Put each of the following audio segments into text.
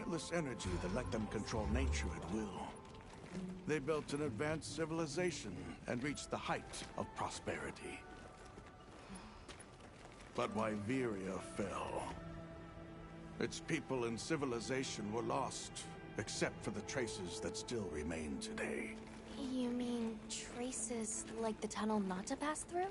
limitless energy that let them control nature at will. They built an advanced civilization and reached the height of prosperity. But Wyveria fell. Its people and civilization were lost, except for the traces that still remain today. You mean traces like the tunnel not to pass through?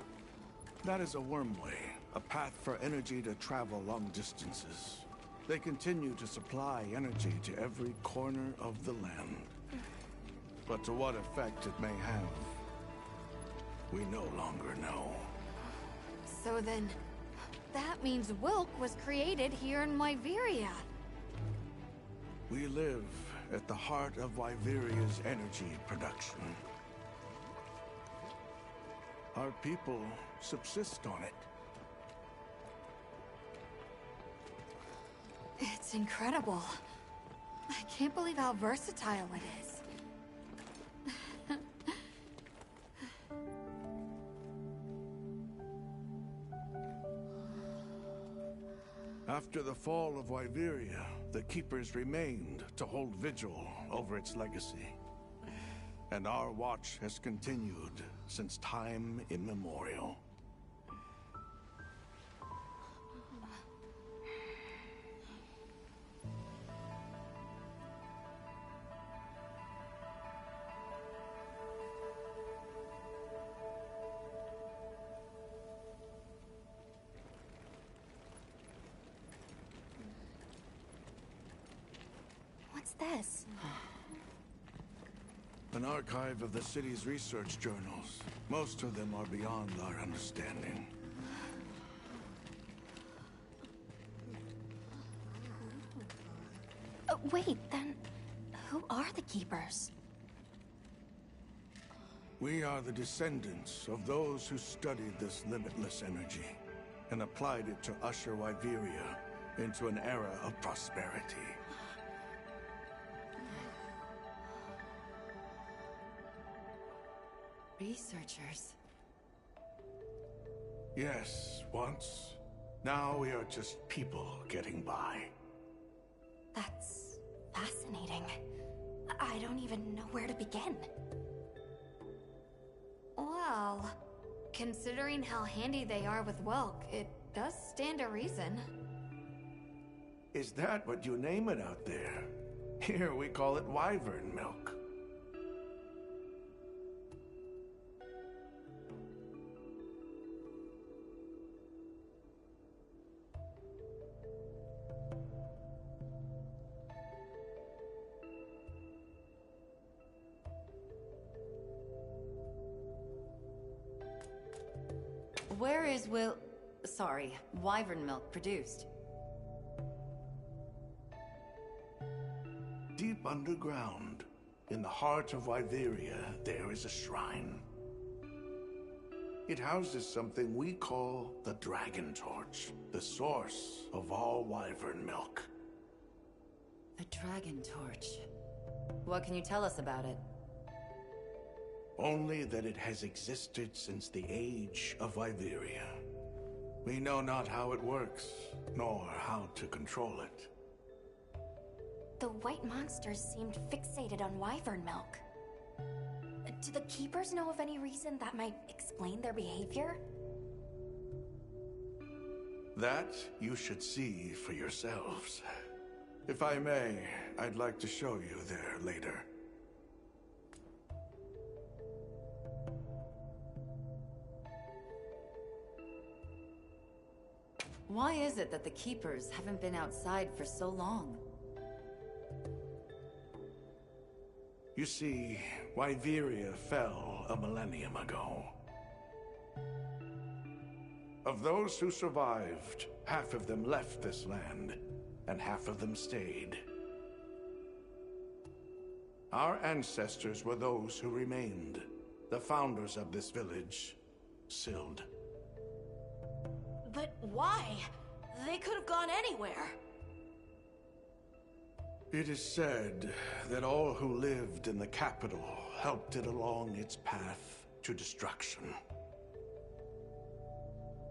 That is a wormway, a path for energy to travel long distances. They continue to supply energy to every corner of the land. But to what effect it may have, we no longer know. So then, that means Wilk was created here in Wyveria. We live at the heart of Wyveria's energy production. Our people subsist on it. It's incredible. I can't believe how versatile it is. After the fall of Wyveria, the Keepers remained to hold vigil over its legacy. And our watch has continued since time immemorial. What's this? An archive of the city's research journals. Most of them are beyond our understanding. Wait, then who are the Keepers? We are the descendants of those who studied this limitless energy and applied it to usher Wyveria into an era of prosperity. Researchers. Yes, once. Now we are just people getting by. That's fascinating. I don't even know where to begin. Well, considering how handy they are with Welk, it does stand to reason. Is that what you name it out there? Here we call it wyvern milk. Where is wyvern milk produced? Deep underground, in the heart of Wyveria, there is a shrine. It houses something we call the Dragon Torch, the source of all wyvern milk. The Dragon Torch. What can you tell us about it? Only that it has existed since the age of Wyveria. We know not how it works, nor how to control it. The white monsters seemed fixated on wyvern milk. Do the Keepers know of any reason that might explain their behavior? That you should see for yourselves. If I may, I'd like to show you there later. Why is it that the Keepers haven't been outside for so long? You see, Wyveria fell a millennium ago. Of those who survived, half of them left this land, and half of them stayed. Our ancestors were those who remained, the founders of this village, Sild. But why? They could have gone anywhere. It is said that all who lived in the capital helped it along its path to destruction.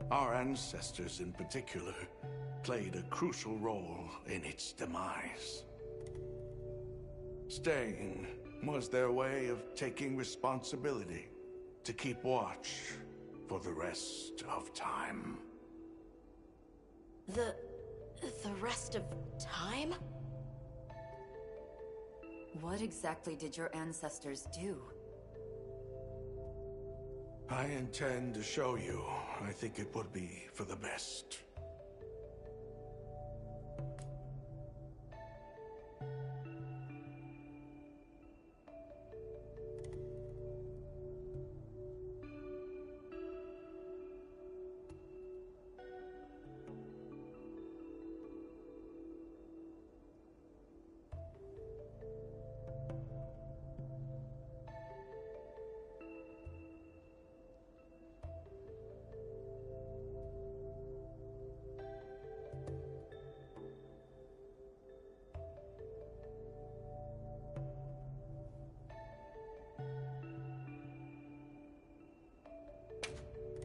Our ancestors in particular played a crucial role in its demise. Staying was their way of taking responsibility to keep watch for the rest of time. The rest of time? What exactly did your ancestors do? I intend to show you. I think it would be for the best.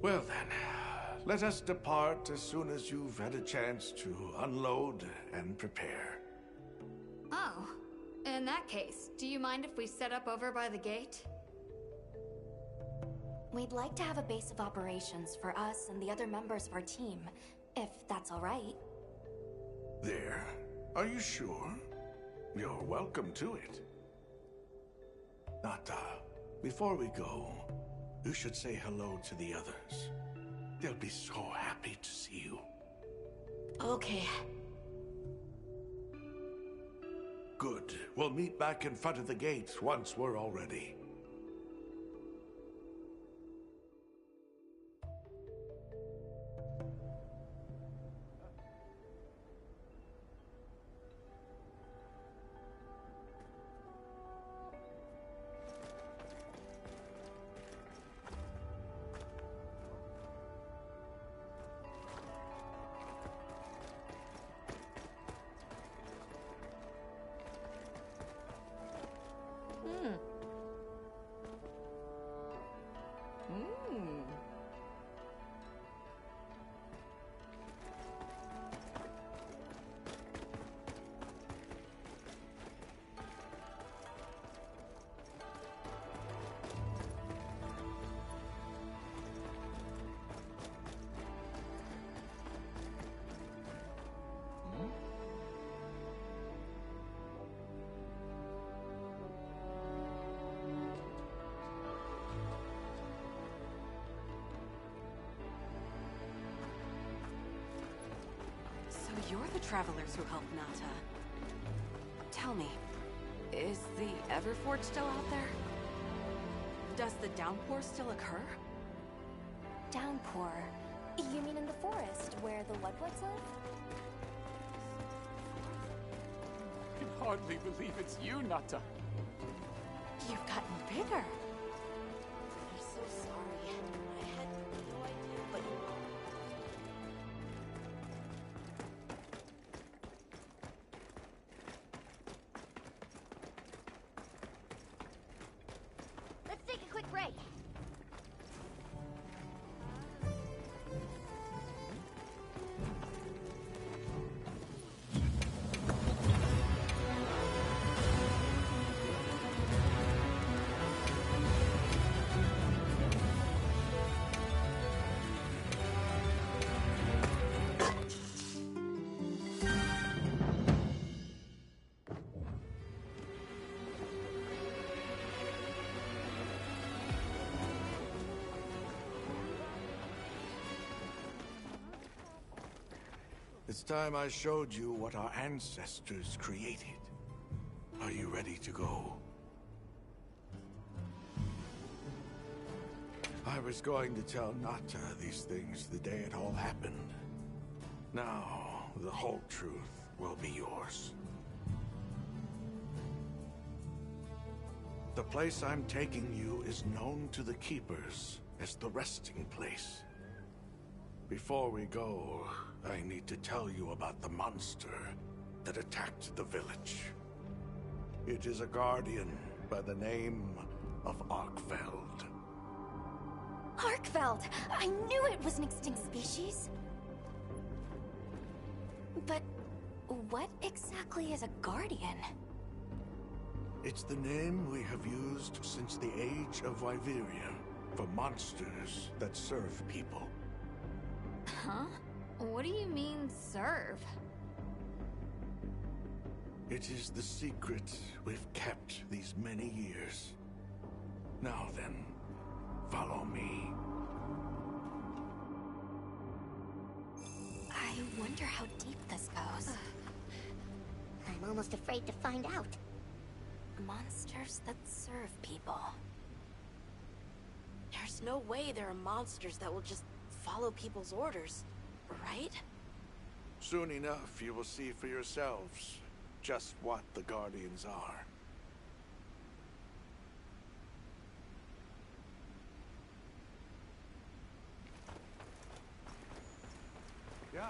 Well then, let us depart as soon as you've had a chance to unload and prepare. Oh, in that case, do you mind if we set up over by the gate? We'd like to have a base of operations for us and the other members of our team, if that's all right. There? Are you sure? You're welcome to it. Nata, before we go, you should say hello to the others. They'll be so happy to see you. Okay. Good. We'll meet back in front of the gate once we're all ready. So you're the travelers who helped Nata. Tell me, is the Everforge still out there? Does the downpour still occur? Downpour? You mean in the forest, where the Woodwoods live? I can hardly believe it's you, Nata. You've gotten bigger. I'm so sorry. I had no idea, but Let's take a quick break. It's time I showed you what our ancestors created. Are you ready to go? I was going to tell Nata these things the day it all happened. Now, the whole truth will be yours. The place I'm taking you is known to the Keepers as the resting place. Before we go, I need to tell you about the monster that attacked the village. It is a guardian by the name of Arkfeld. Arkfeld! I knew it was an extinct species! But what exactly is a guardian? It's the name we have used since the age of Wyveria for monsters that serve people. Huh? What do you mean, serve? It is the secret we've kept these many years. Now then, follow me. I wonder how deep this goes. I'm almost afraid to find out. Monsters that serve people. There's no way there are monsters that will just follow people's orders, right? Soon enough, you will see for yourselves just what the Guardians are. Yeah.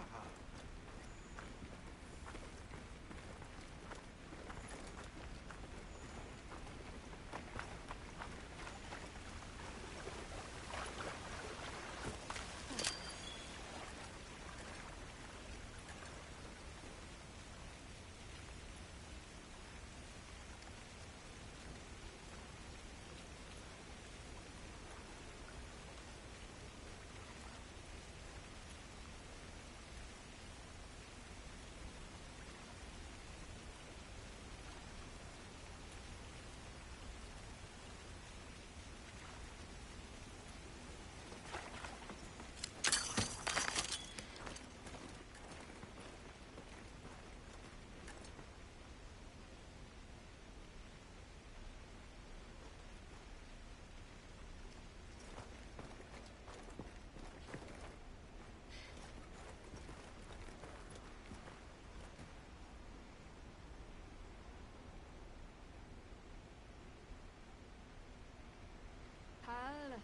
Hello.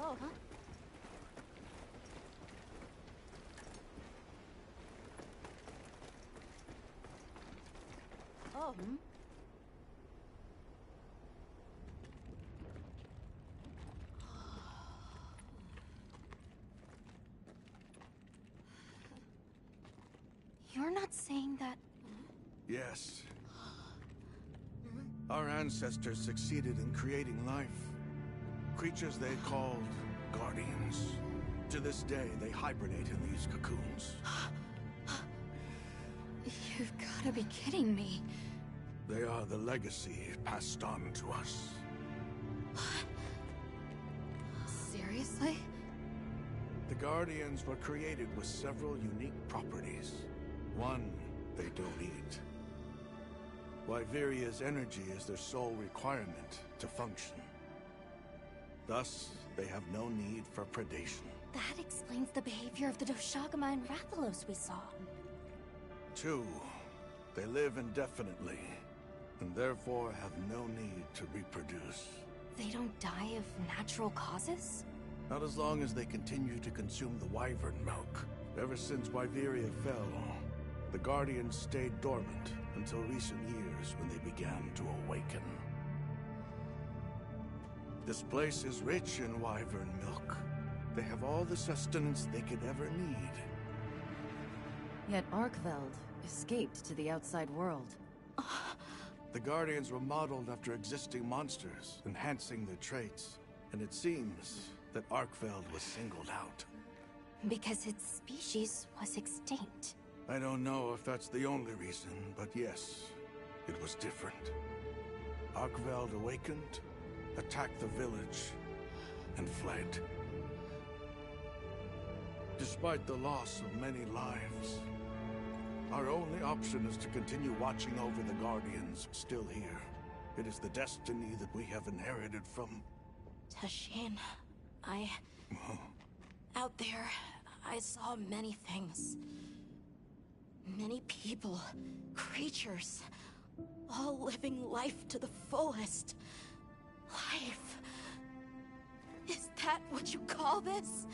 Oh, huh? Oh, You're not saying that... Yes. Our ancestors succeeded in creating life. Creatures they called Guardians. To this day, they hibernate in these cocoons. You've gotta be kidding me. They are the legacy passed on to us. Seriously? The Guardians were created with several unique properties. One, they don't eat. Wyveria's energy is their sole requirement to function. Thus, they have no need for predation. That explains the behavior of the Doshagama and Rathalos we saw. Two, they live indefinitely, and therefore have no need to reproduce. They don't die of natural causes? Not as long as they continue to consume the wyvern milk. Ever since Wyveria fell, the Guardians stayed dormant until recent years when they began to awaken. This place is rich in wyvern milk. They have all the sustenance they could ever need. Yet Arkveld escaped to the outside world. The Guardians were modeled after existing monsters, enhancing their traits. And it seems that Arkveld was singled out. Because its species was extinct. I don't know if that's the only reason, but yes, it was different. Arkveld awakened, attacked the village, and fled. Despite the loss of many lives, our only option is to continue watching over the Guardians still here. It is the destiny that we have inherited from... Tashin, out there, I saw many things. Many people, creatures, all living life to the fullest. Life. Is that what you call this?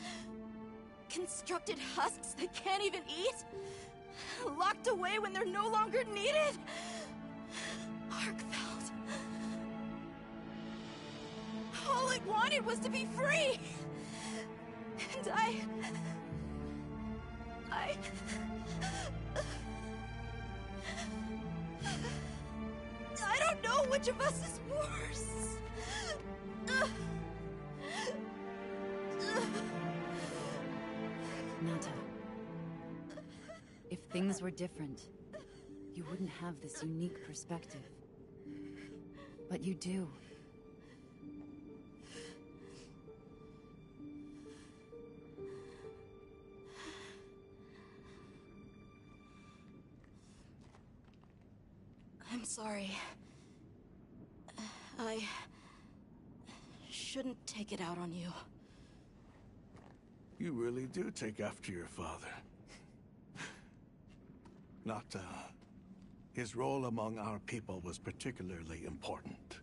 Constructed husks they can't even eat? Locked away when they're no longer needed? Arkfeld. All I wanted was to be free! And I don't know which of us is worse. Nata. If things were different, you wouldn't have this unique perspective. But you do. I'm sorry. I shouldn't take it out on you. You really do take after your father. Nata, his role among our people was particularly important.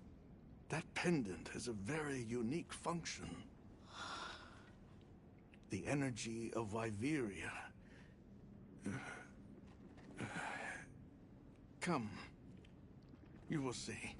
That pendant has a very unique function. The energy of Wyveria. Come. You will see.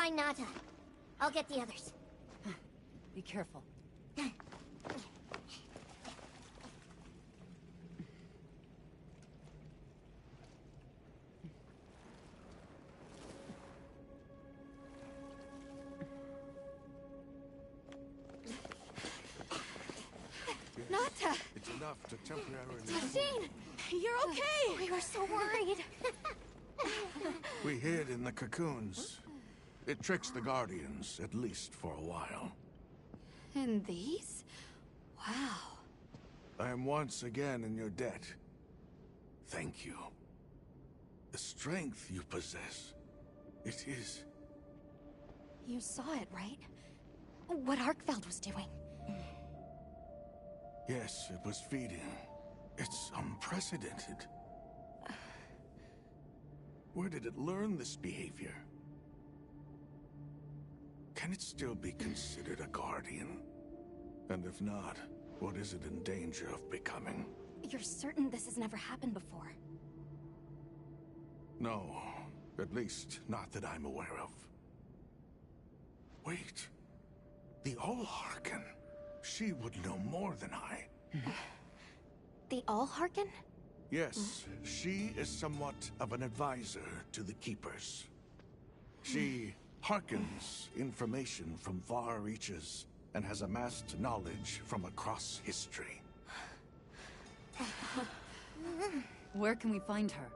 find Nata. I'll get the others. Be careful. Nata! It's enough to temporarily... Tashine! You're okay! We were so worried. We hid in the cocoons. It tricks the Guardians, at least for a while. And these? Wow. I am once again in your debt. Thank you. The strength you possess, it is... You saw it, right? What Arkfeld was doing. Yes, it was feeding. It's unprecedented. Where did it learn this behavior? Can it still be considered a Guardian? And if not, what is it in danger of becoming? You're certain this has never happened before? No, at least not that I'm aware of. Wait, the Allharken. She would know more than I. The Allharken? Yes, she is somewhat of an advisor to the Keepers. She hearkens information from far reaches and has amassed knowledge from across history. Where can we find her?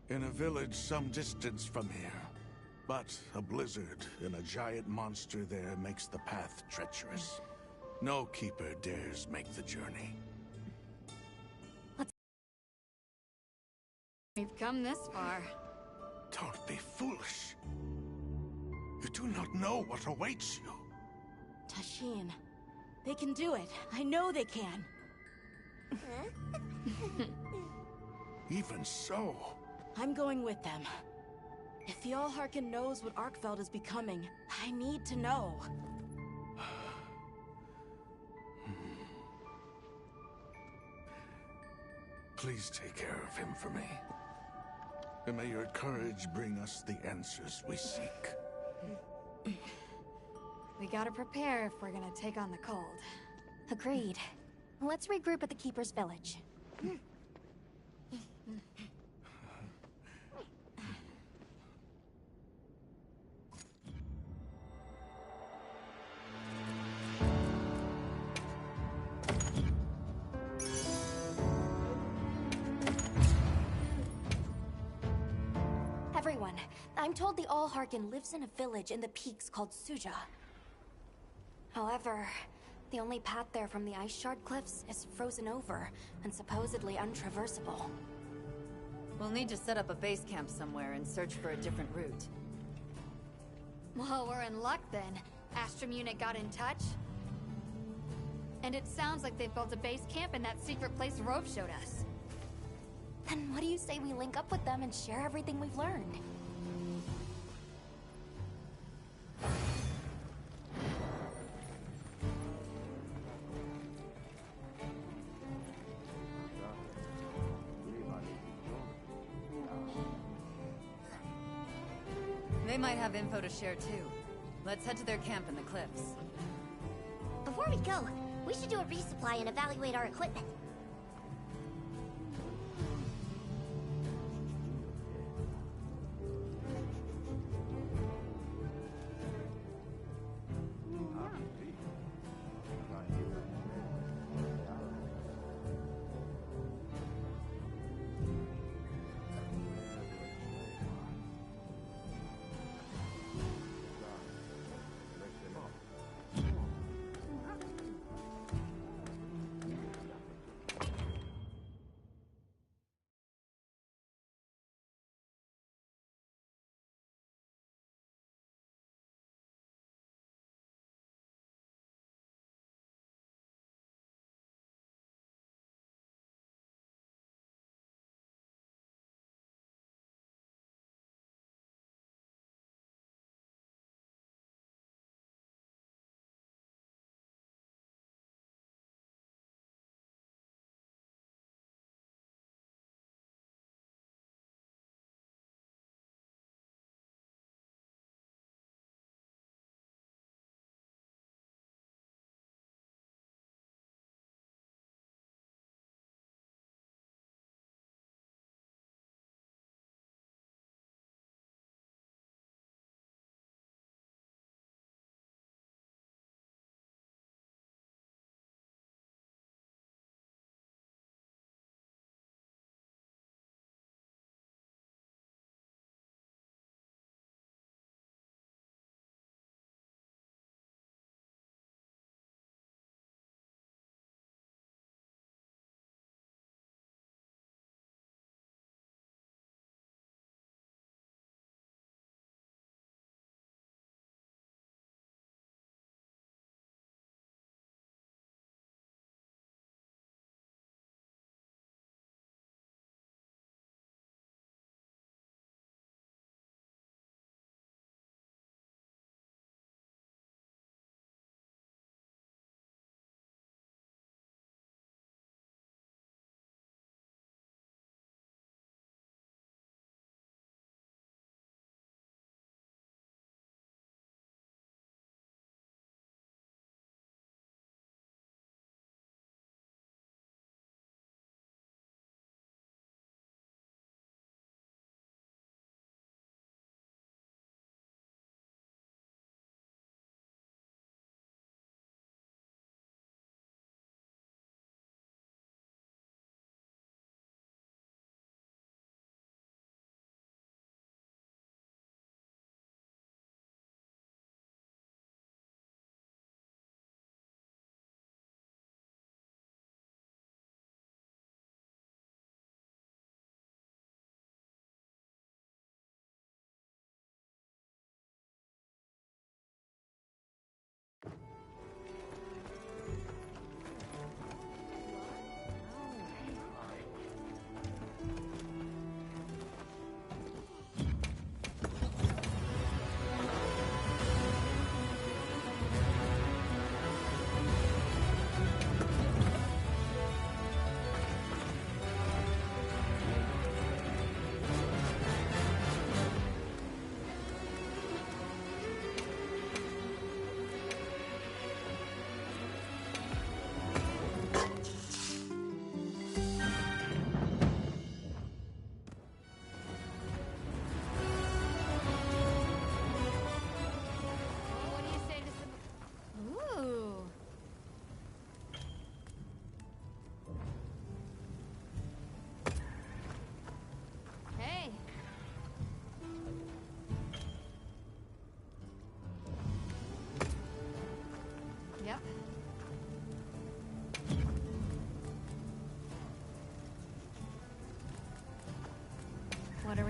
In a village some distance from here. But a blizzard and a giant monster there makes the path treacherous. No Keeper dares make the journey. We've come this far. Don't be foolish. You do not know what awaits you. Tashine, they can do it. I know they can. Even so, I'm going with them. If the Allharken knows what Arkfeld is becoming, I need to know. please take care of him for me. And may your courage bring us the answers we seek. We gotta prepare if we're gonna take on the cold. Agreed. Let's regroup at the Keeper's village. Everyone, I'm told the Allharken lives in a village in the peaks called Suja. However, the only path there from the Ice Shard Cliffs is frozen over and supposedly untraversable. We'll need to set up a base camp somewhere and search for a different route. Well, we're in luck then. Astrum unit got in touch. And it sounds like they've built a base camp in that secret place Rove showed us. Then what do you say we link up with them and share everything we've learned? They might have info to share too. Let's head to their camp in the cliffs. Before we go, we should do a resupply and evaluate our equipment.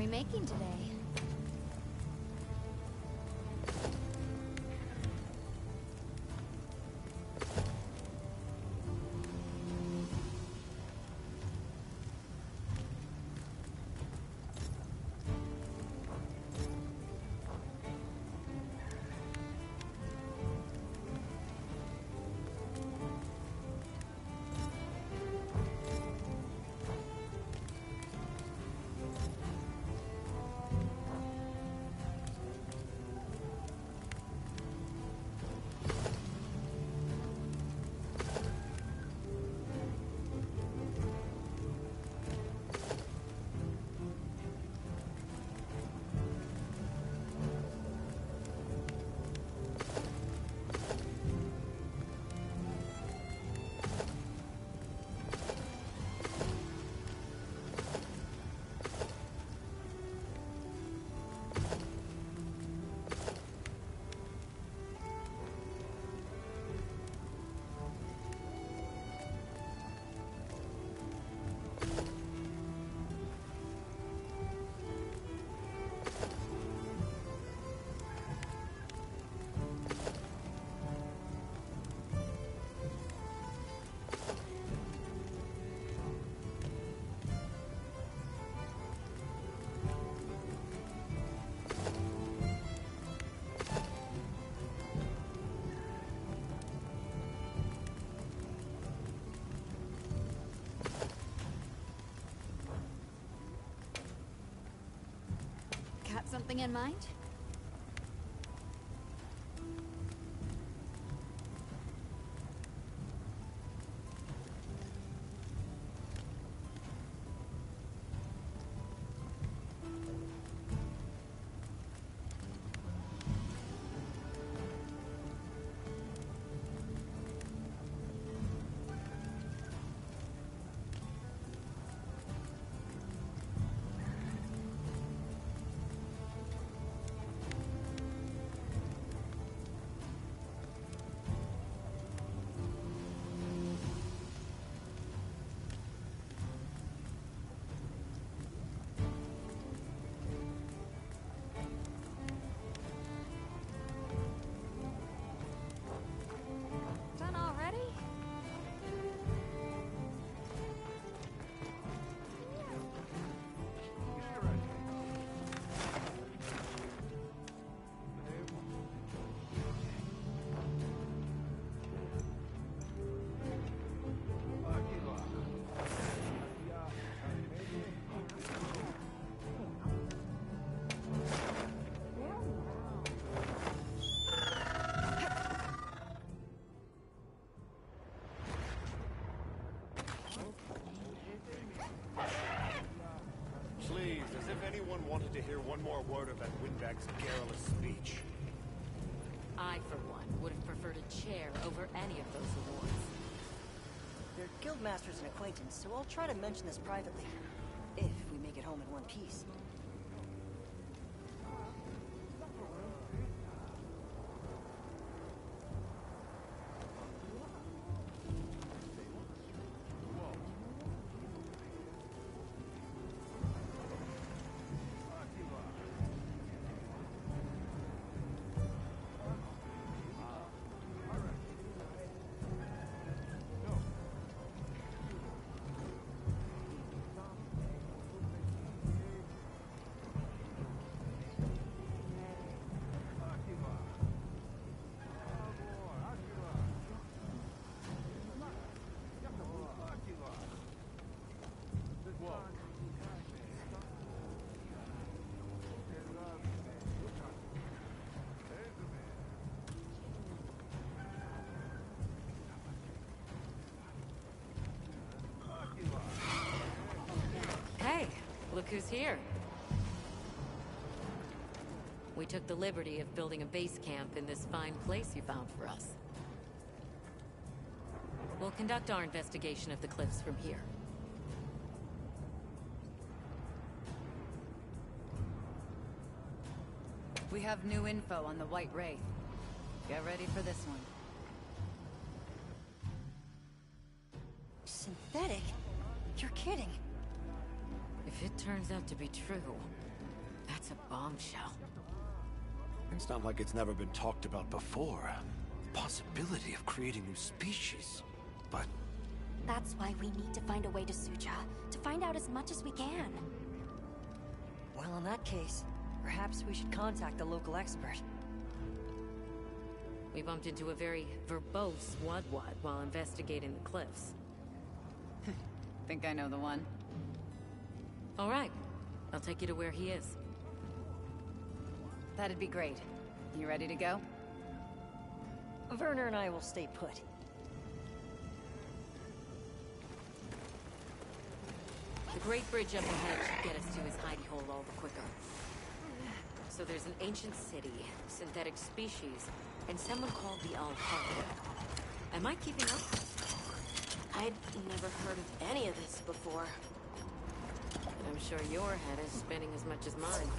we making today? Got something in mind? Done already? Please, as if anyone wanted to hear one more word of that windbag's garrulous speech. I, for one, would have preferred a chair over any of those awards. They're guildmasters and acquaintance, so I'll try to mention this privately. If we make it home in one piece. Hey, look who's here. We took the liberty of building a base camp in this fine place you found for us. We'll conduct our investigation of the cliffs from here. We have new info on the White Wraith. Get ready for this one. Synthetic? You're kidding. If it turns out to be true, That's a bombshell. It's not like it's never been talked about before. Possibility of creating new species. But That's why we need to find a way to Suja, to find out as much as we can. Well, in that case, perhaps we should contact the local expert. We bumped into a very verbose Wadwad while investigating the cliffs. Think I know the one? All right. I'll take you to where he is. That'd be great. You ready to go? Werner and I will stay put. The Great Bridge up ahead should get us to his hidey hole all the quicker. So there's an ancient city, synthetic species, and someone called the Al-Haq. Am I keeping up? I'd never heard of any of this before. And I'm sure your head is spinning as much as mine.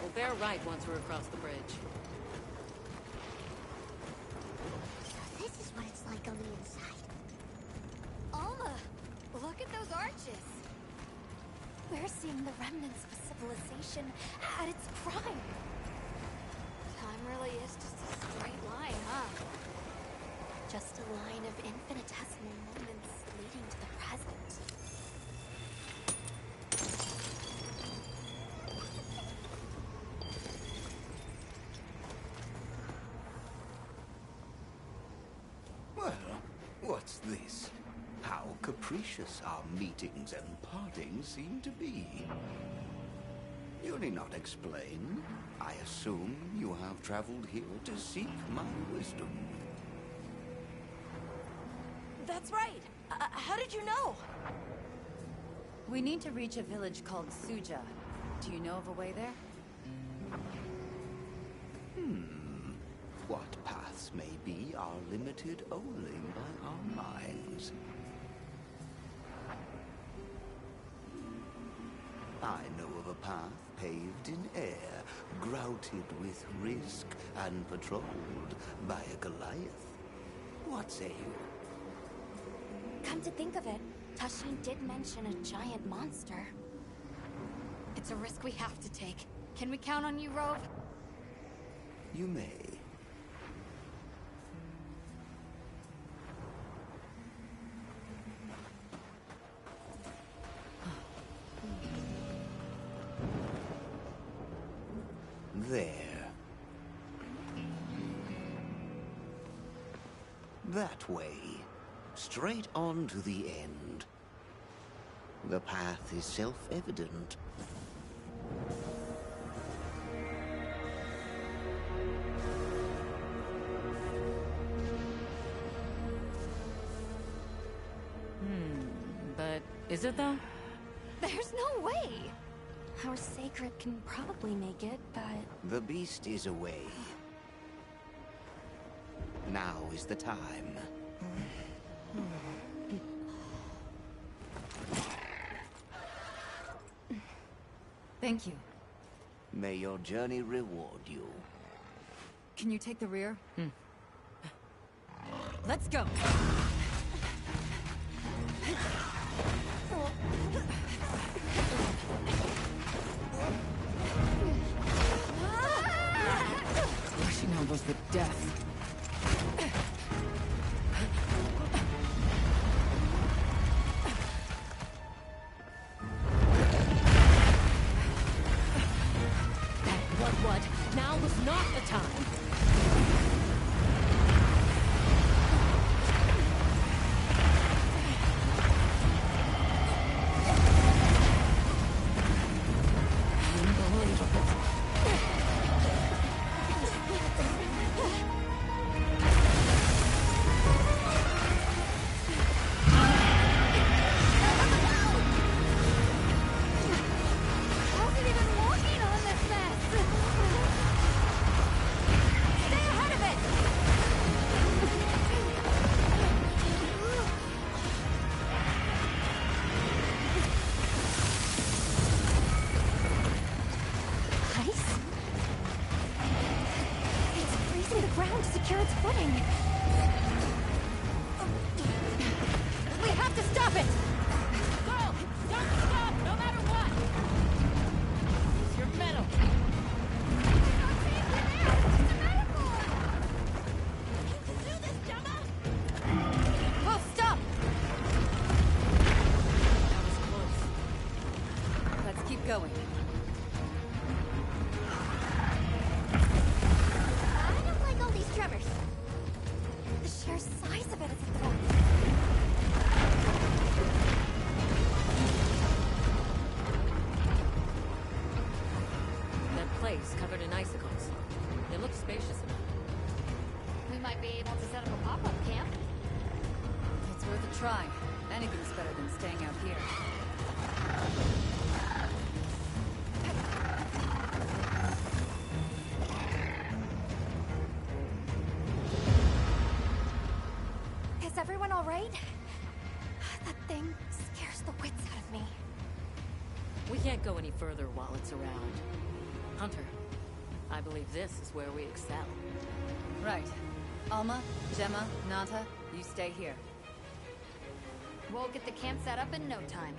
We'll bear right once we're across the bridge. This is what it's like on the inside. Alma, look at those arches. We're seeing the remnants of a civilization at its prime. Time really is just a straight line, huh? Just a line of infinitesimal moments leading to the present. Well, what's this? How capricious our meetings and partings seem to be. You need not explain. I assume you have traveled here to seek my wisdom. That's right! How did you know? We need to reach a village called Suja. Do you know of a way there? What paths may be are limited only by our minds. I know of a path paved in air, grouted with risk, and patrolled by a Goliath. What say you? Come to think of it, Tashin did mention a giant monster. It's a risk we have to take. Can we count on you, Rove? You may. There. That way. Straight on to the end. The path is self-evident. But is it though? There's no way! Our sacred can probably make it, but... The beast is away. Now is the time. Thank you. May your journey reward you. Can you take the rear? Let's go! Rushing elbows with death. What? Now was not the time. Wasn't even working on this mess! Stay secure its footing. We have to stop it! Go! Don't stop, no matter what! Use your metal! Oh, stop! That was close. Let's keep going. I don't like all these tremors. The sheer size of it is a threat. That place covered in icicles. It looks spacious enough. We might be able to set up a pop-up camp. It's worth a try. Anything's better than staying out here. Is everyone all right? That thing scares the wits out of me. We can't go any further while it's around. Hunter, I believe this is where we excel. Right. Alma, Gemma, Nata, you stay here. We'll get the camp set up in no time.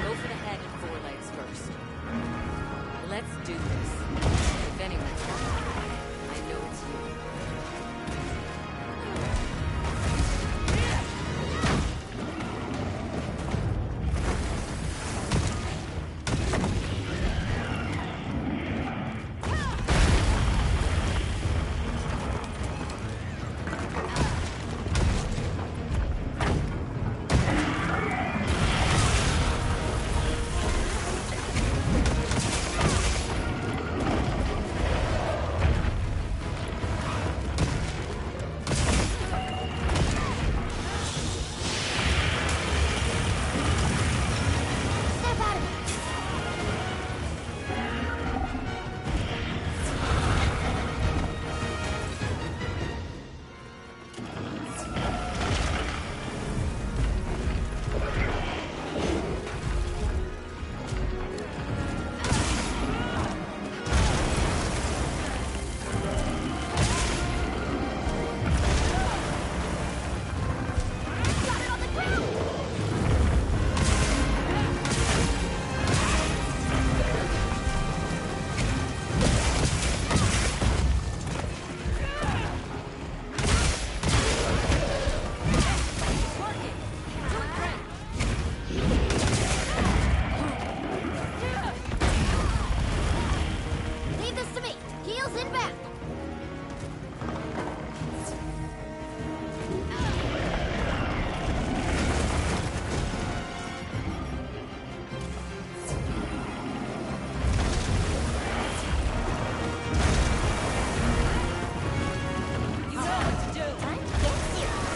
Go for the head and forelegs first. Let's do this. If anyone's wrong, I know it's you. Step out of it! Got it on the ground! Leave this to me. Heels in back. You know what to do! Time to get serious.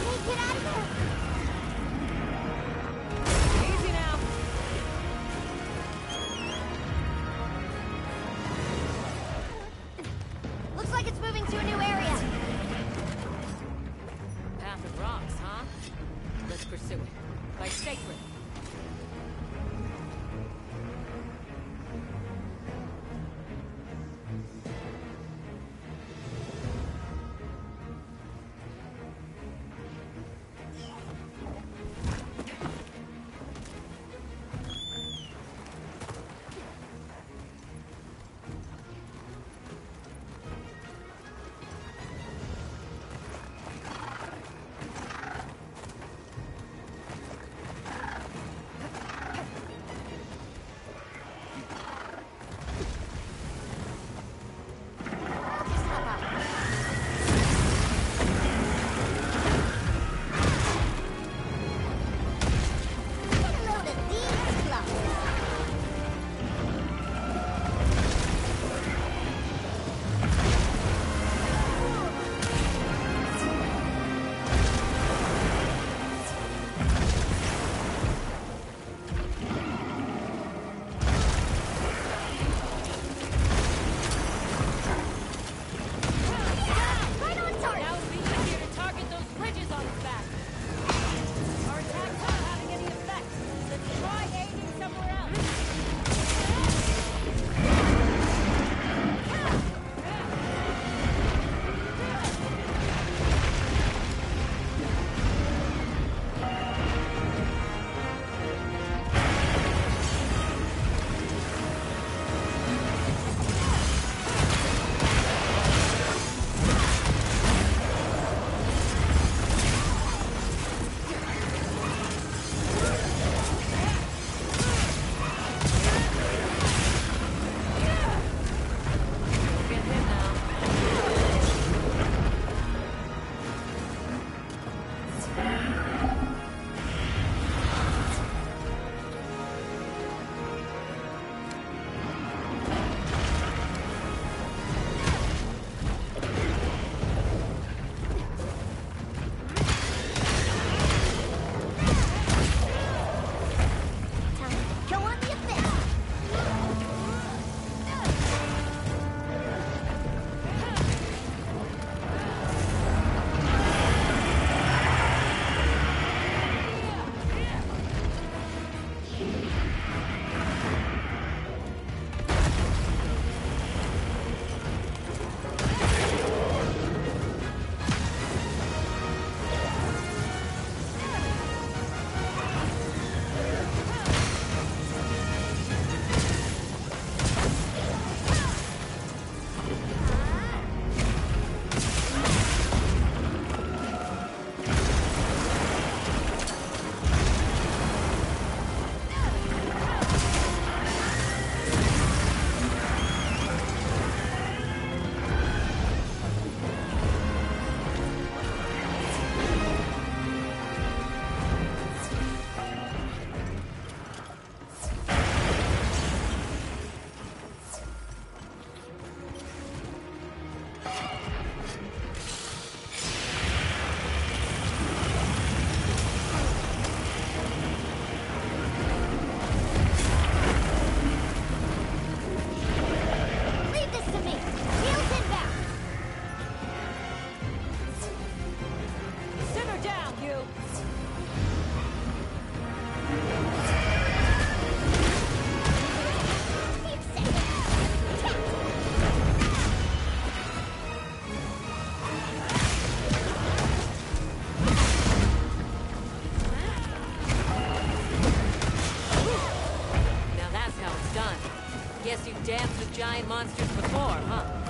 Hey, get out of there! Easy now! Looks like it's moving to a new area. Path of rocks, huh? Let's pursue it. By sacred. giant monsters before, huh?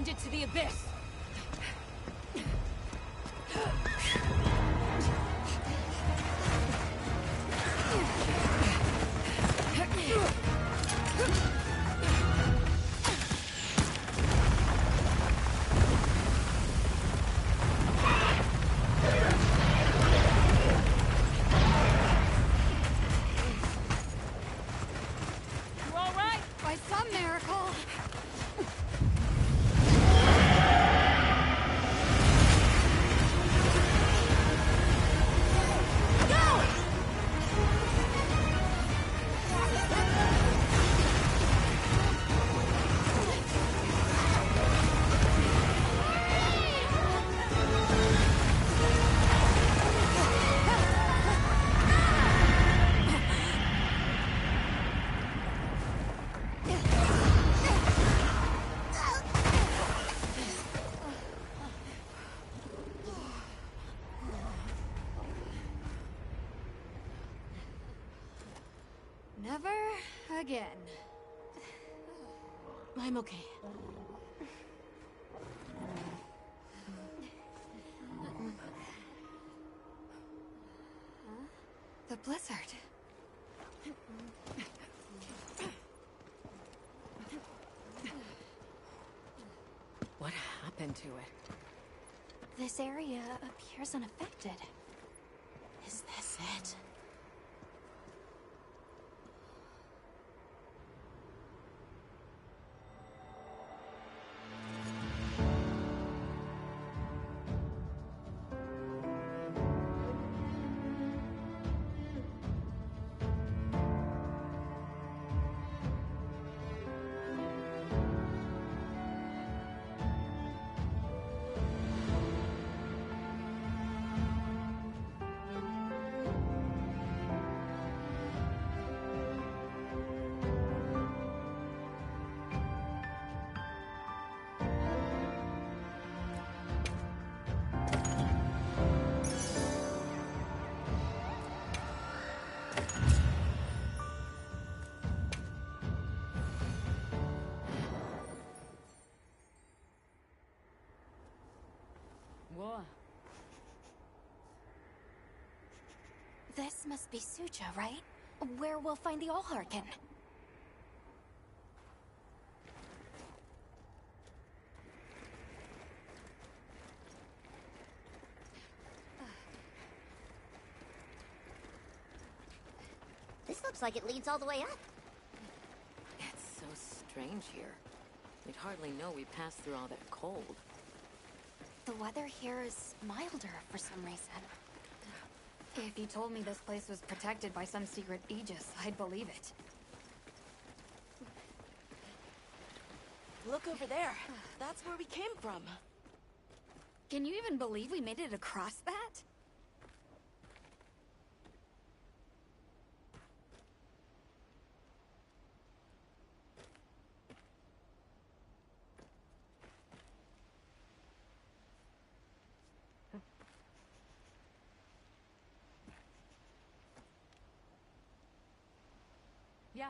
Send it to the abyss! By some miracle. Never again. I'm okay. The blizzard. What happened to it? This area appears unaffected. Is this it? What? This must be Suja, right? Where we'll find the Allharkin. This looks like it leads all the way up. It's so strange here. We'd hardly know we passed through all that cold. The weather here is milder for some reason. If you told me this place was protected by some secret Aegis, I'd believe it. Look over there. That's where we came from. Can you even believe we made it across that? Yeah.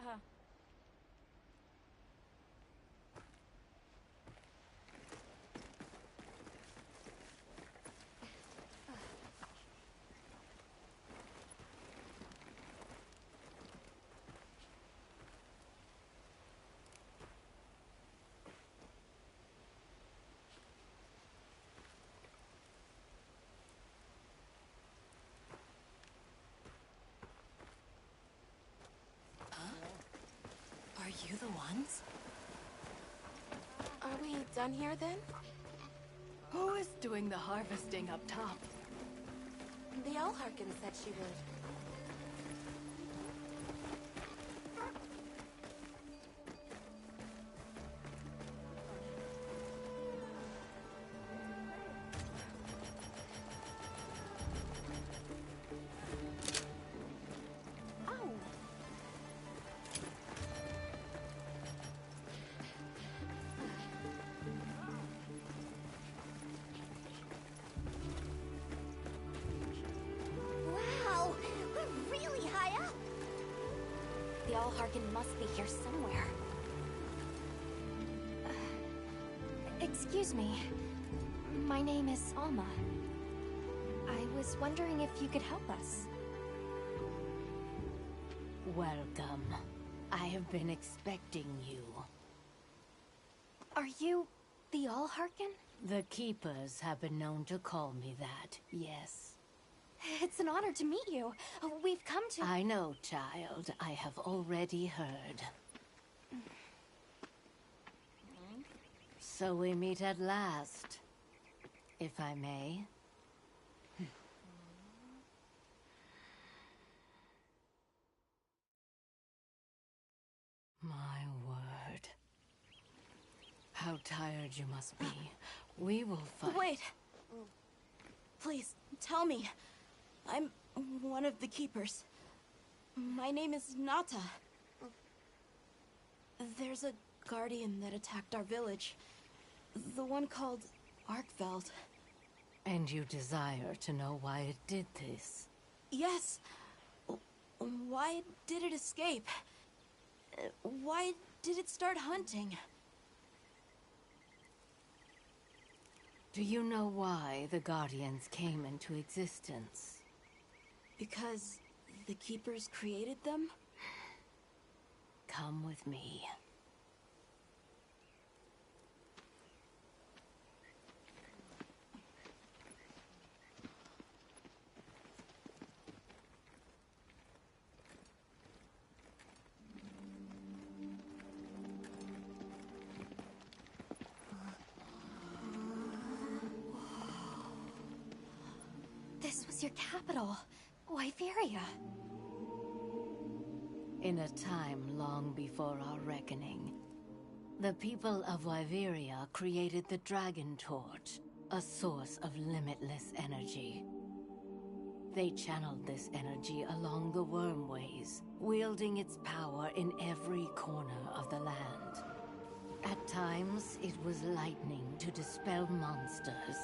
Are you the ones? Are we done here then? Who is doing the harvesting up top? The Allharkin said she would. Wow, we're really high up. The Allharkin must be here somewhere. Excuse me. My name is Alma. I was wondering if you could help us. Welcome. I have been expecting you. Are you the Allharken? The Keepers have been known to call me that, yes. It's an honor to meet you. We've come to— I know, child. I have already heard. So we meet at last, if I may. My word. How tired you must be. We will fight. Wait! Please, tell me. I'm one of the Keepers. My name is Nata. There's a guardian that attacked our village. The one called Arkveld. And you desire to know why it did this? Yes. Why did it escape? Why did it start hunting? Do you know why the Guardians came into existence? Because the Keepers created them? Come with me. This was your capital, Wyveria. In a time long before our reckoning, the people of Wyveria created the Dragon Torch, a source of limitless energy. They channeled this energy along the Wormways, wielding its power in every corner of the land. At times, it was lightning to dispel monsters,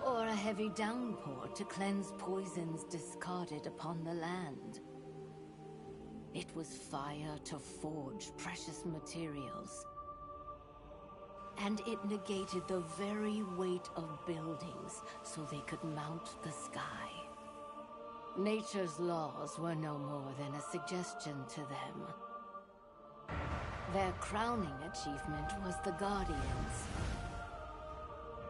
or a heavy downpour to cleanse poisons discarded upon the land. It was fire to forge precious materials. And it negated the very weight of buildings so they could mount the sky. Nature's laws were no more than a suggestion to them. Their crowning achievement was the Guardians,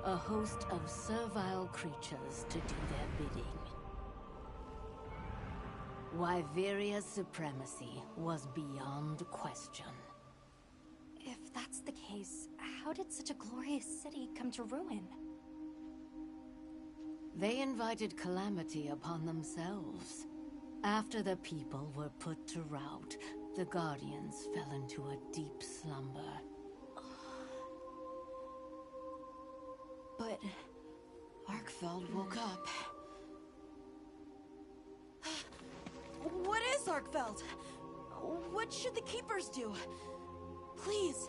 a host of servile creatures to do their bidding. Wyveria's supremacy was beyond question. If that's the case, how did such a glorious city come to ruin? They invited calamity upon themselves. After the people were put to rout, the Guardians fell into a deep slumber. But Arkveld woke up. What is Arkveld? What should the Keepers do? Please,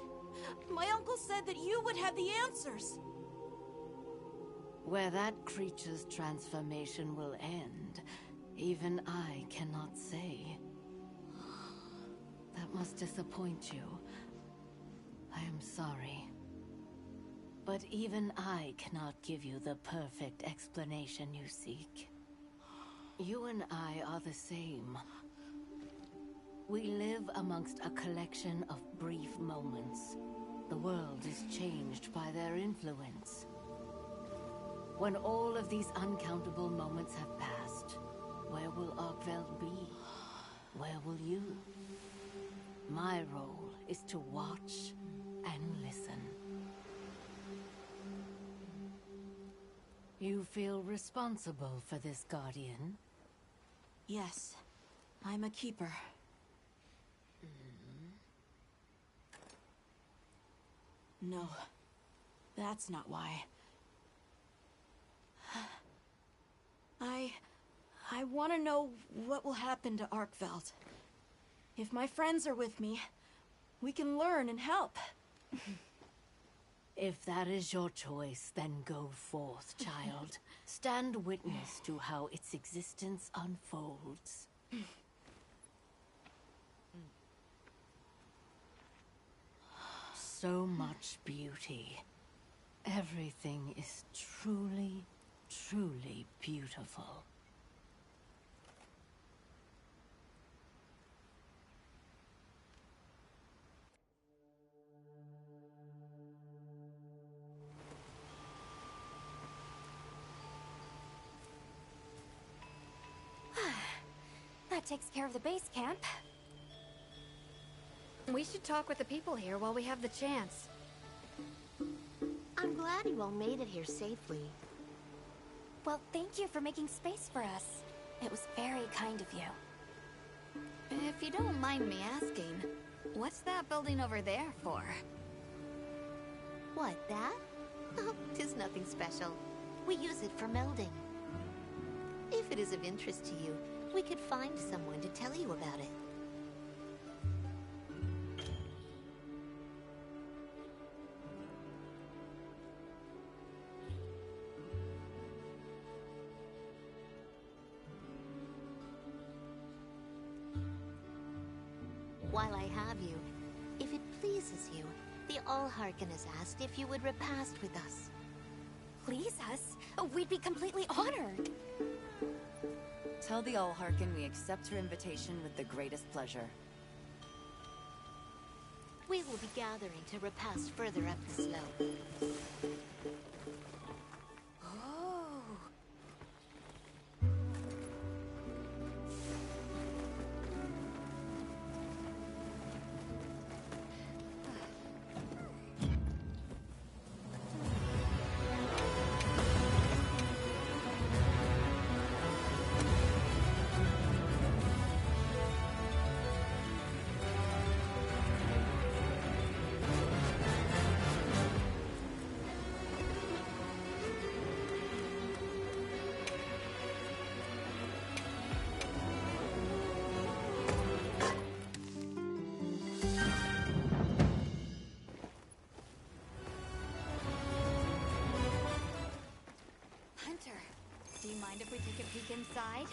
my uncle said that you would have the answers. Where that creature's transformation will end, even I cannot say. That must disappoint you. I am sorry. But even I cannot give you the perfect explanation you seek. You and I are the same. We live amongst a collection of brief moments. The world is changed by their influence. When all of these uncountable moments have passed, where will Arkveld be? Where will you? My role is to watch and listen. You feel responsible for this Guardian? Yes, I'm a Keeper. No, that's not why. I want to know what will happen to Arkveld. If my friends are with me, we can learn and help. If that is your choice, then go forth, child. Stand witness to how its existence unfolds. So much beauty. Everything is truly, truly beautiful. That takes care of the base camp. We should talk with the people here while we have the chance. I'm glad you all made it here safely. Well, thank you for making space for us. It was very kind of you. If you don't mind me asking, what's that building over there for? What, that? Oh, 'tis nothing special. We use it for melding. If it is of interest to you, we could find someone to tell you about it. While I have you, if it pleases you, the Allharken has asked if you would repast with us. Please us? We'd be completely honored. Tell the Allharken we accept her invitation with the greatest pleasure. We will be gathering to repast further up the slope. Do you mind if we take a peek inside?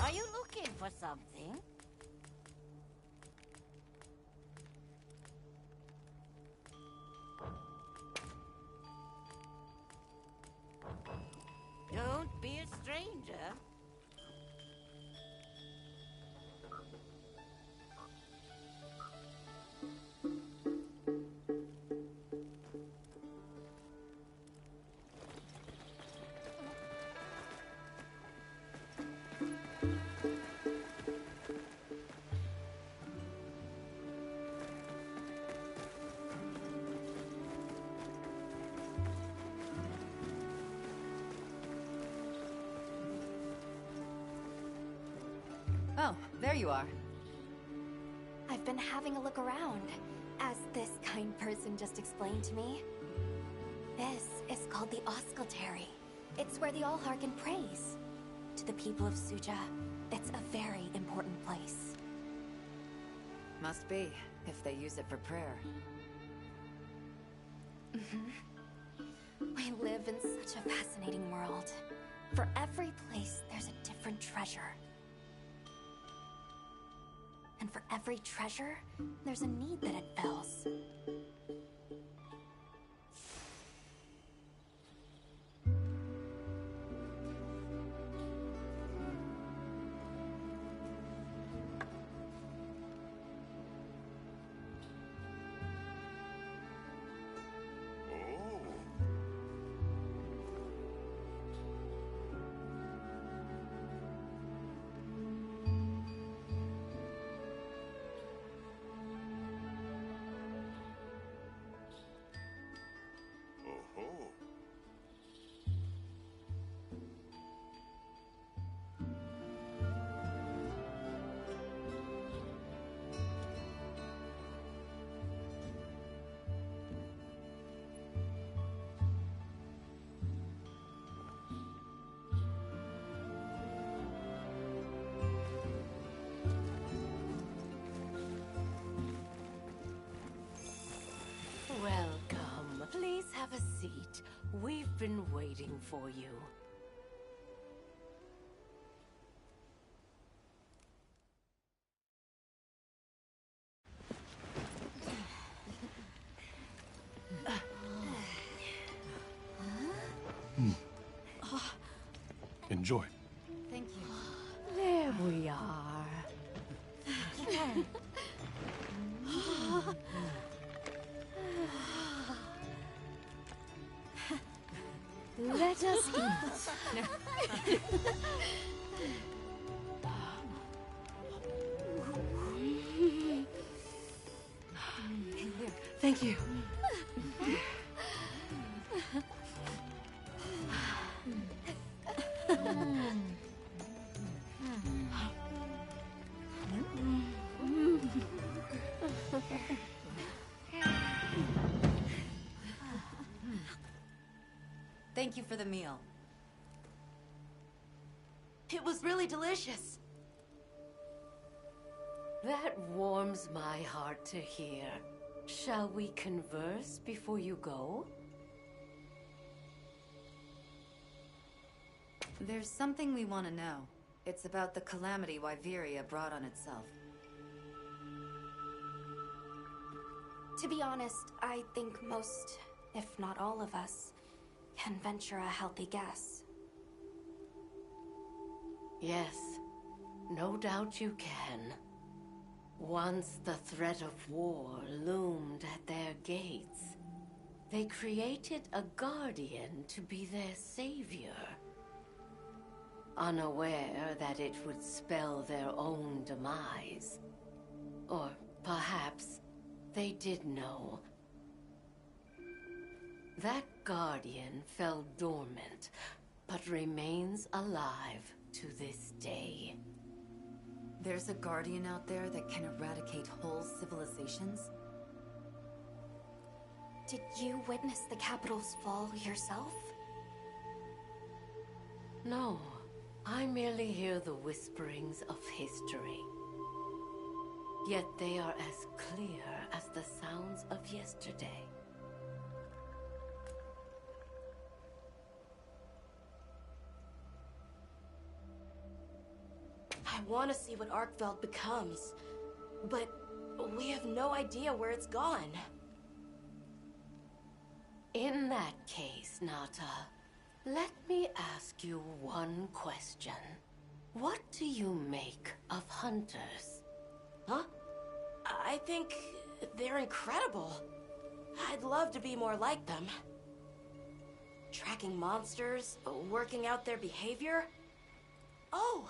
Are you looking for something? Don't be a stranger. Oh, there you are. I've been having a look around, as this kind person just explained to me. This is called the Oscultary. It's where the Allharken prays. To the people of Suja, it's a very important place. Must be, if they use it for prayer. We live in such a fascinating world. For every place, there's a different treasure. And for every treasure, there's a need that it fills. been waiting for you. Enjoy. Thank you. There we are. Let us eat. Thank you. Thank you for the meal. It was really delicious. That warms my heart to hear. Shall we converse before you go? There's something we want to know. It's about the calamity Wyveria brought on itself. To be honest, I think most, if not all of us, can venture a healthy guess. Yes, no doubt you can. Once the threat of war loomed at their gates, they created a guardian to be their savior. Unaware that it would spell their own demise. Or perhaps they did know. That guardian fell dormant, but remains alive to this day. There's a guardian out there that can eradicate whole civilizations? Did you witness the capital's fall yourself? No, I merely hear the whisperings of history. Yet they are as clear as the sounds of yesterday. I want to see what Arkveld becomes, but we have no idea where it's gone. In that case, Nata, let me ask you one question. What do you make of hunters? Huh? I think they're incredible. I'd love to be more like them. Tracking monsters, working out their behavior. Oh!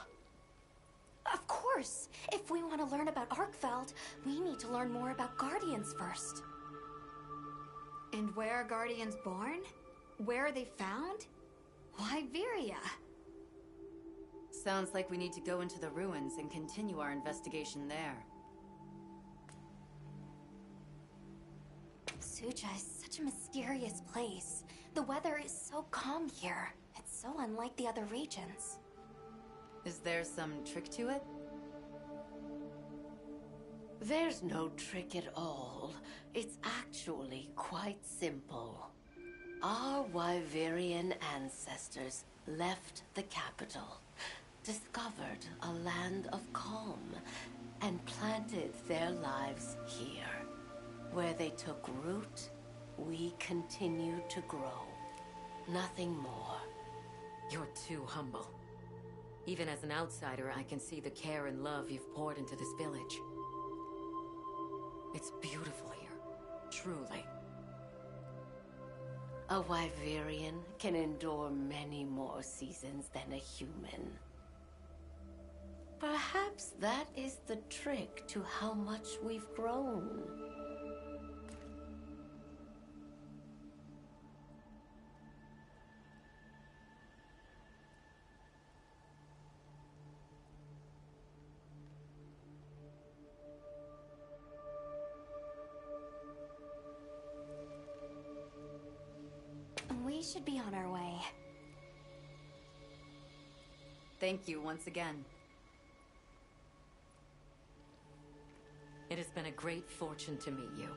Of course! If we want to learn about Arkveld, we need to learn more about Guardians first. And where are Guardians born? Where are they found? Wyveria. Sounds like we need to go into the ruins and continue our investigation there. Suja is such a mysterious place. The weather is so calm here. It's so unlike the other regions. Is there some trick to it? There's no trick at all. It's actually quite simple. Our Wyverian ancestors left the capital, discovered a land of calm, and planted their lives here. Where they took root, we continue to grow. Nothing more. You're too humble. Even as an outsider, I can see the care and love you've poured into this village. It's beautiful here, truly. A Wyverian can endure many more seasons than a human. Perhaps that is the trick to how much we've grown. We should be on our way. Thank you once again. It has been a great fortune to meet you.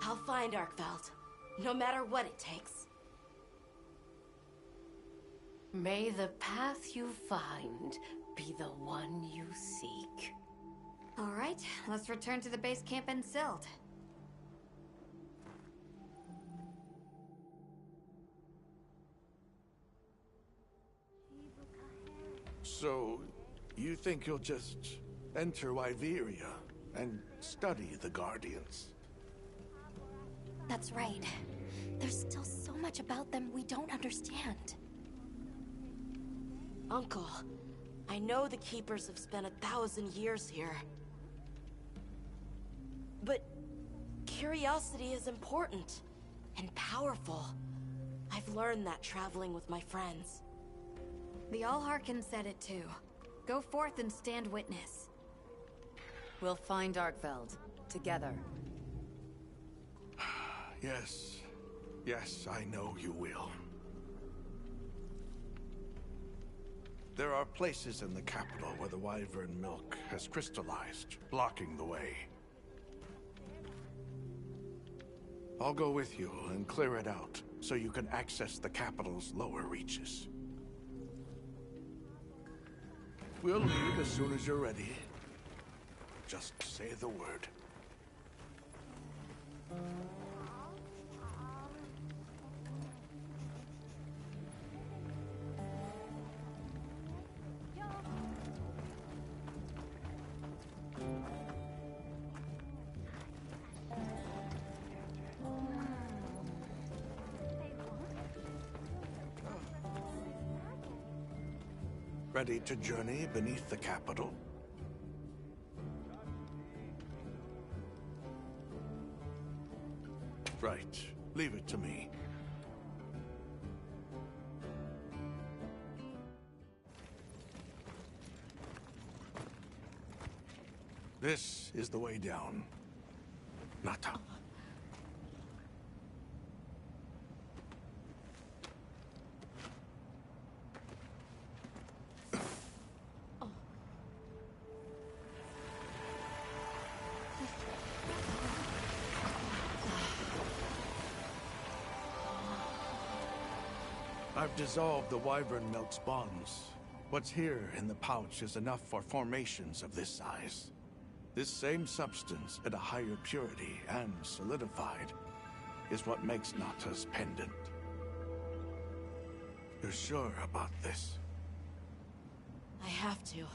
I'll find Arkveld. no matter what it takes. May the path you find be the one you seek. All right, let's return to the base camp in Silt. So, you think you'll just enter Wyveria and study the Guardians? That's right. There's still so much about them we don't understand. Uncle, I know the Keepers have spent 1,000 years here. But curiosity is important and powerful. I've learned that traveling with my friends. The Allharkin said it too. Go forth and stand witness. We'll find Arkveld. Together. Yes. Yes, I know you will. There are places in the capital where the Wyvern milk has crystallized, blocking the way. I'll go with you and clear it out, so you can access the capital's lower reaches. We'll leave as soon as you're ready. Just say the word. Ready to journey beneath the capital? Right. Leave it to me. This is the way down. Nata. I've dissolved the Wyvern milk's bonds. What's here in the pouch is enough for formations of this size. This same substance at a higher purity and solidified is what makes Nata's pendant. You're sure about this? I have to.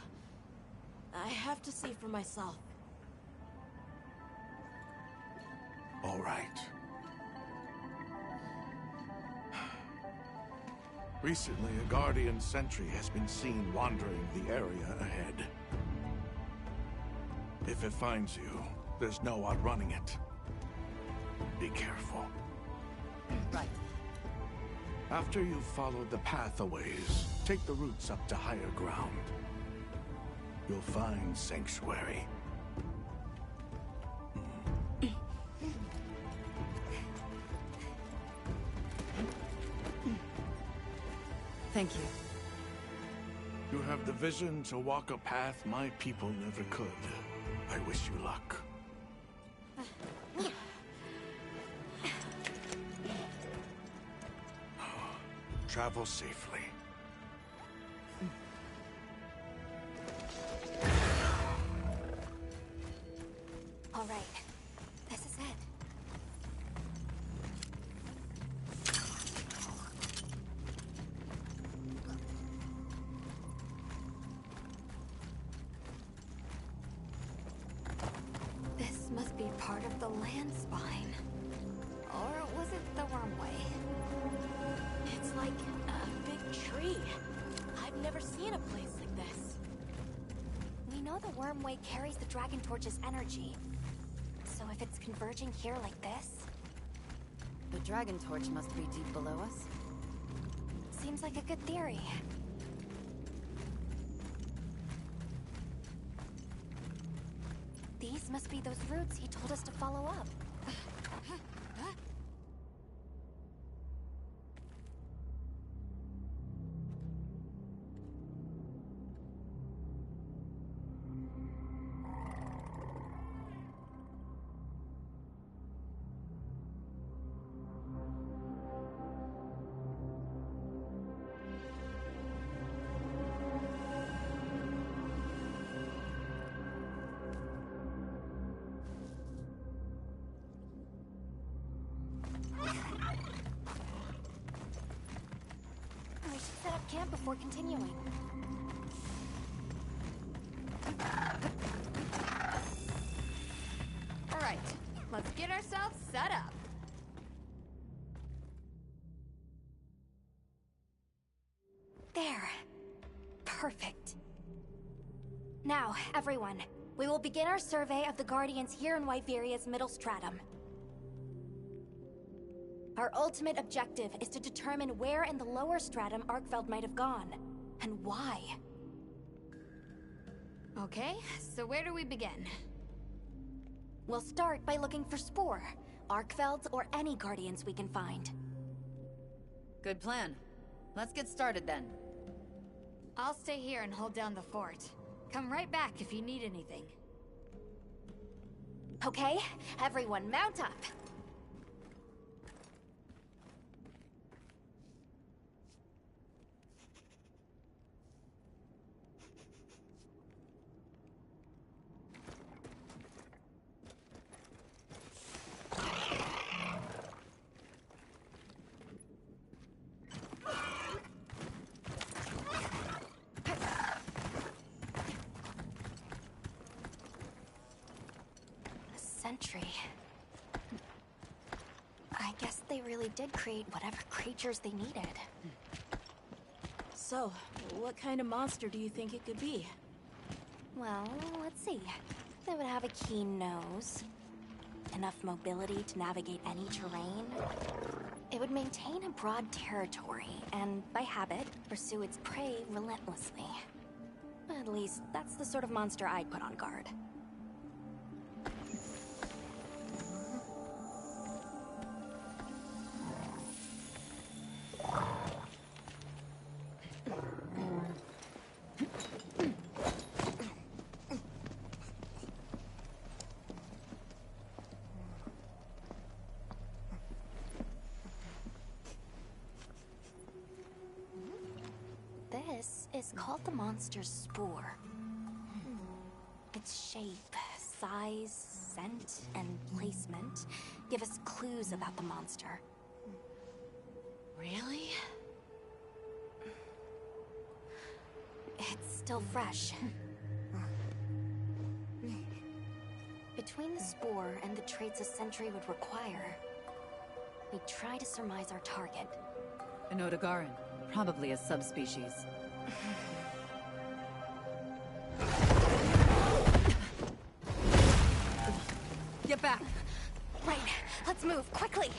I have to see for myself. All right. Recently, a Guardian sentry has been seen wandering the area ahead. If it finds you, there's no outrunning it. Be careful. Right. After you've followed the path a ways, take the routes up to higher ground. You'll find Sanctuary. Thank you. You have the vision to walk a path my people never could. I wish you luck. Travel safely. All right. This is it. This must be part of the land spine. Or was it the Wormway? It's like a big tree. I've never seen a place like this. We know the Wormway carries the Dragon Torch's energy. So if it's converging here like this... The Dragon Torch must be deep below us. Seems like a good theory. These must be those routes he told us to follow up. before continuing. Alright, let's get ourselves set up. There. Perfect. Now, everyone, we will begin our survey of the Guardians here in Wyveria's middle stratum. Our ultimate objective is to determine where in the lower stratum Arkfeld might have gone, and why. Okay, so where do we begin? We'll start by looking for Spore, Arkfelds, or any Guardians we can find. Good plan. Let's get started then. I'll stay here and hold down the fort. Come right back if you need anything. Okay, everyone mount up. Sentry. I guess they really did create whatever creatures they needed. So, what kind of monster do you think it could be? Well, let's see. They would have a keen nose, enough mobility to navigate any terrain. It would maintain a broad territory, and by habit, pursue its prey relentlessly. At least, that's the sort of monster I'd put on guard. This is called the monster's spore. Its shape, size, scent, and placement give us clues about the monster. Really? It's still fresh. Between the spore and the traits a sentry would require, we try to surmise our target. An Odogaran, probably a subspecies. Get back! Right, let's move, quickly!